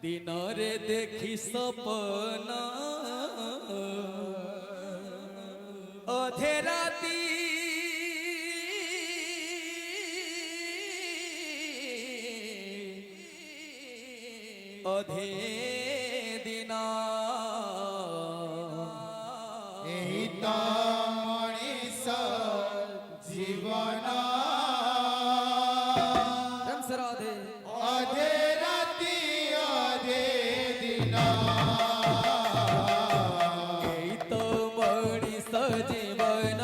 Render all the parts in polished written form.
दिनरे देखी सपना अधे राती अधे दिना मनीष जीवन राधे अधे राती अधे दिना तो मनीष जीवन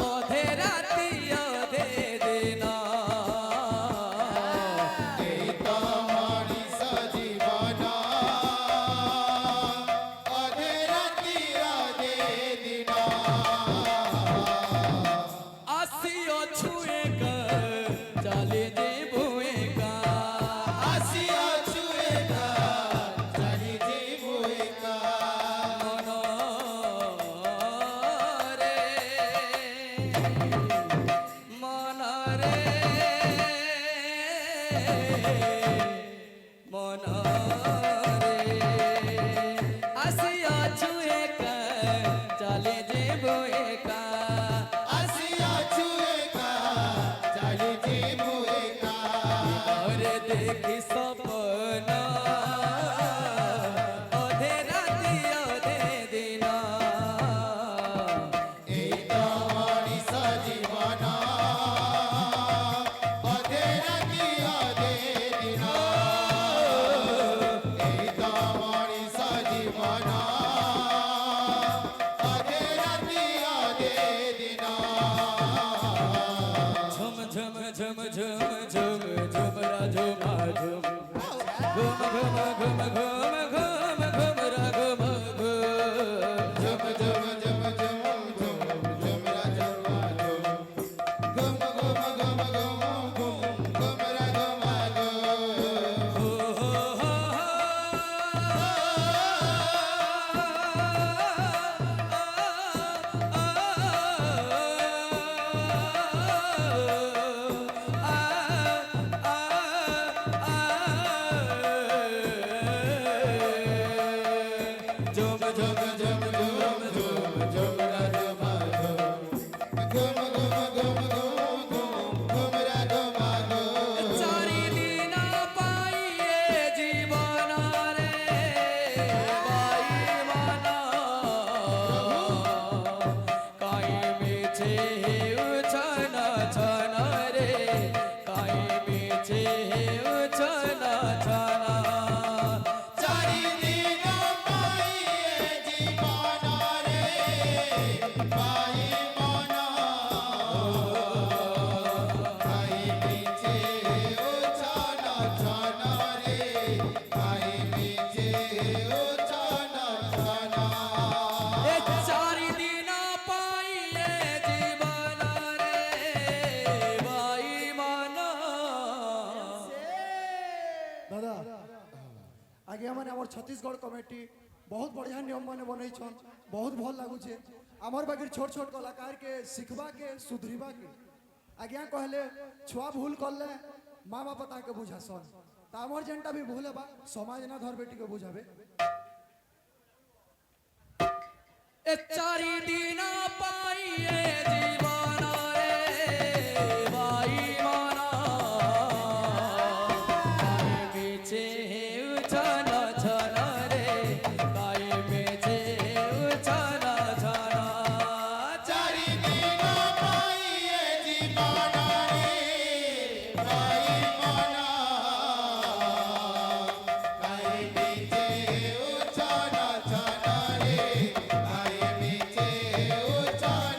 अधे राती अधे दिना देखी सपना अधे राती अधे दिना मनीष जीवन अधे राती अधे दिना मनीष जीवन अधे राती अधे दिना झुम झुम झुम झुम झुम झुमरा झुमा झुम घुम घुम घुम घुम घुम घुमरा घुम झुम झुम झुम झुम झुम झुमरा झुमा झुम घुम घुम घुम घुम घुम घुमरा घुमा आगे मैंने आम छत्तीसगढ़ कमिटी बहुत बढ़िया नियम मैंने बनई बहुत भल लगुचे आमर बाकी छोट छोट कलाकार के सिखबा के सुधरवा के आज्ञा कहले छुआ भूल करले माँ बाप के बुझासन तो आमर जेनटा भी भूल बा समाज ना धर बेटी के बुझावे चारि दिन पाइए जीवन रे भाई माना पीछे उछल छल रे गाय बेचे उछल छल चारि दिन पाइए जीवन रे भाई मना गाय बेचे उछल छल रे गाय बेचे उछल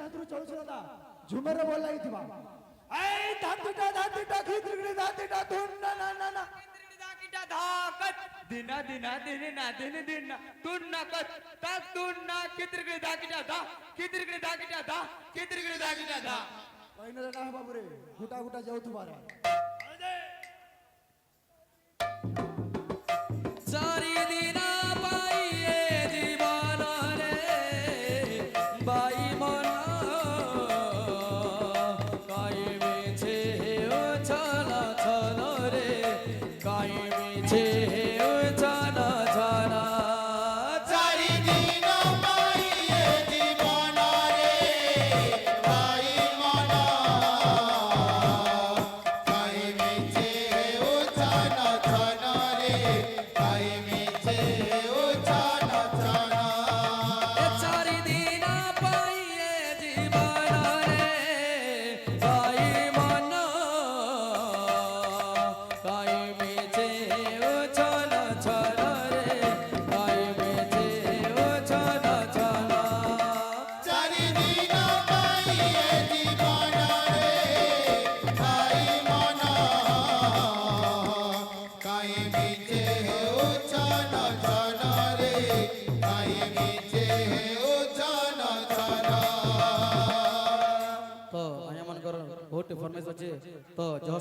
ହାତରୁ ଚଳୁଛି ଦାଦା ଝୁମେର ଭଲ ଲାଗିଥିବା ଏଇ ଧାତିଟା ଖିତ୍ରିକିରି ଧାତିଟା ଧୁନ ନା ନା ନା ନା दिना दिना दिन ना दिन दिन ना तुन ना कत तक तुन ना कितरगड़े दाकिटा दा कितरगड़े दाकिटा दा कितरगड़े दाकिटा दा କହିଲେ ନା ବାବୁ ରେ ଗୁଟା ଗୁଟା ଯାଉଥିବା ରେ सारी दिना पाइए जीवन रे बाई मन काई मिछे ओ छला छला रे काई मिछे ओ छला छला चारि दिन पाइए जीवन रे भाई मन काई मिछे ओ छन छन रे काई मिछे ओ छन छन चारि दिन पाइए जीवन रे बाई मन काई मिछे ओ छला छला रे काई मिछे ओ छला छला चारि दिन पाइए जीवन रे भाई मन काई मिछे ओ छन छन रे काई मिछे ओ छन छन तो आया मन कर बहुत फरमाइश अच्छे तो जह